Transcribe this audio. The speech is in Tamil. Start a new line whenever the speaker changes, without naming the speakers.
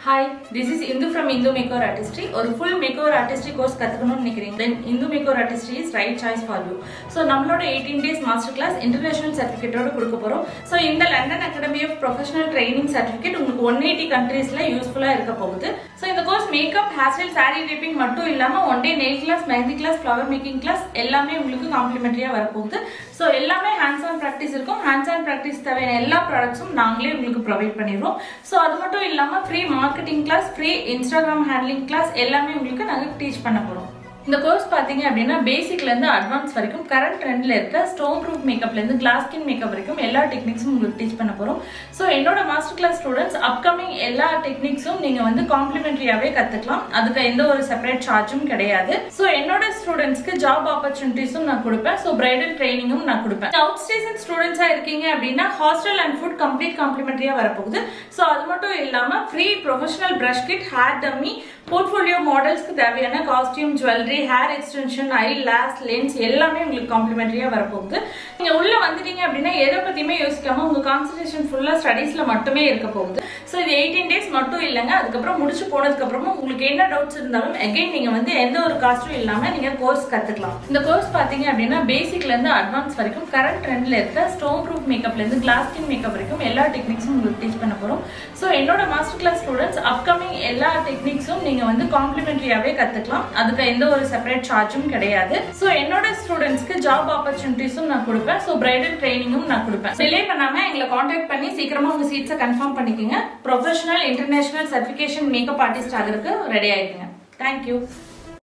Hi, this is Indu from Indu Makeover Artistry. ஒரு full makeover artistry course கத்துக்கணும்னு நினைக்கிறீங்க. Then Indu Makeover Artistry is right choice for you. So நம்மளோட 18 days master class international certificate ஓட கொடுக்க போறோம். So இந்த London Academy of Professional Training certificate உங்களுக்கு 180 countriesல யூஸ்ஃபுல்லா இருக்க போகுது. So இந்த course makeup, hairstyle, saree draping மட்டும் இல்லாம one day nail class, mehndi class, flower making class எல்லாமே உங்களுக்கு காம்ப்ளிமெண்டரியா வர போகுது. So எல்லாமே hands on practice இருக்கும். Hands on practice தேவையான எல்லா ப்ராடக்ட்ஸும் நாங்களே உங்களுக்கு ப்ரொவைட் பண்ணிடுவோம். So அது மட்டும் இல்லாம free marketing class, free Instagram handling class எல்லாமே உங்களுக்கு நாங்க டீச் பண்ண போறோம். இந்த கோர்ஸ் பாத்தீங்க அப்படின்னா பேசிக்ல இருந்து அட்வான்ஸ் வரைக்கும் கரண்ட் ட்ரெண்ட்ல இருக்க ஸ்டோன் ப்ரூஃப் மேக்கப்ல இருந்து கிளாஸ் ஸ்கின் மேக்கப் வரைக்கும் எல்லா டெக்னிக்ஸும் உங்களுக்கு டீச் பண்ண போறோம். ஸோ என்னோட மாஸ்டர் கிளாஸ் ஸ்டூடெண்ட்ஸ் அப்கமிங் எல்லா டெக்னிக்ஸும் நீங்க வந்து காம்ப்ளிமெண்டரியாவே கத்துக்கலாம். அதுக்கு எந்த ஒரு செப்பரேட் சார்ஜும் கிடையாது. ஸோ என்னோட ஸ்டூடெண்ட்ஸ்க்கு ஜாப் ஆப்பர்ச்சுனிட்டிஸும் நான் கொடுப்பேன். ஸோ பிரைடல் ட்ரைனிங்கும் நான் கொடுப்பேன். அவுட் ஸ்டேஷன் ஸ்டூடெண்ட்ஸா இருக்கீங்க அப்படின்னா ஹாஸ்டல் அண்ட் ஃபுட் கம்ப்ளீட் காம்ப்ளிமெண்டரியா வரப்போகுது. ஸோ அது மட்டும் இல்லாம free professional brush kit, hair dummy, portfolio மாடல்ஸ்க்கு தேவையான costume, jewellery, hair extension, eye lash, lens எல்லாமே உங்களுக்கு காம்ப்ளிமெண்டரியா வரப்போகுது. நீங்க உள்ள வந்துட்டீங்க அப்படின்னா எதை பத்தியுமே யோசிக்காம உங்க கான்சன்ட்ரேஷன் ஃபுல்லா ஸ்டடீஸ்ல மட்டுமே இருக்க போகுது. ஸோ இது 18 days மட்டும் இல்லைங்க. அதுக்கப்புறம் முடிச்சு போனதுக்கு அப்புறமா உங்களுக்கு என்ன டவுட்ஸ் இருந்தாலும் அகைன் நீங்க வந்து எந்த ஒரு காஸ்டும் இல்லாம நீங்க கோர்ஸ் கத்துக்கலாம். இந்த கோர்ஸ் பாத்தீங்க அப்படின்னா பேசிக்ல இருந்து அட்வான்ஸ் வரைக்கும் கரண்ட் ட்ரெண்ட்ல இருக்க ஸ்டோன் ப்ரூஃப் மேக்கப்ல இருந்து கிளாஸ் ஸ்கின் மேக்கப் வரைக்கும் எல்லா டெக்னிக்ஸும் உங்களுக்கு டீச் பண்ண போறோம். ஸோ என்னோட மாஸ்டர் கிளாஸ் ஸ்டூடெண்ட்ஸ் அப்கமிங் எல்லா டெக்னிக்ஸும் நீங்க வந்து காம்ப்ளிமெண்டரியாவே கத்துக்கலாம். அதுக்கு எந்த ஒரு செப்பரேட் சார்ஜும் கிடையாது. ஸோ என்னோட ஸ்டூடெண்ட்ஸ்க்கு ஜாப் ஆப்பர்ச்சுனிட்டிஸும் நான் கொடுப்பேன். ஸோ பிரைடல் ட்ரைனிங்கும் நான் கொடுப்பேன். டிலே பண்ணாம எங்களை காண்டாக்ட் பண்ணி சீக்கிரமா உங்க சீட்ஸை கன்ஃபார்ம் பண்ணிக்கோங்க. Professional international certification makeup artist ஆகிறதுக்கு ரெடி ஆயிடுங்க. தேங்க்யூ.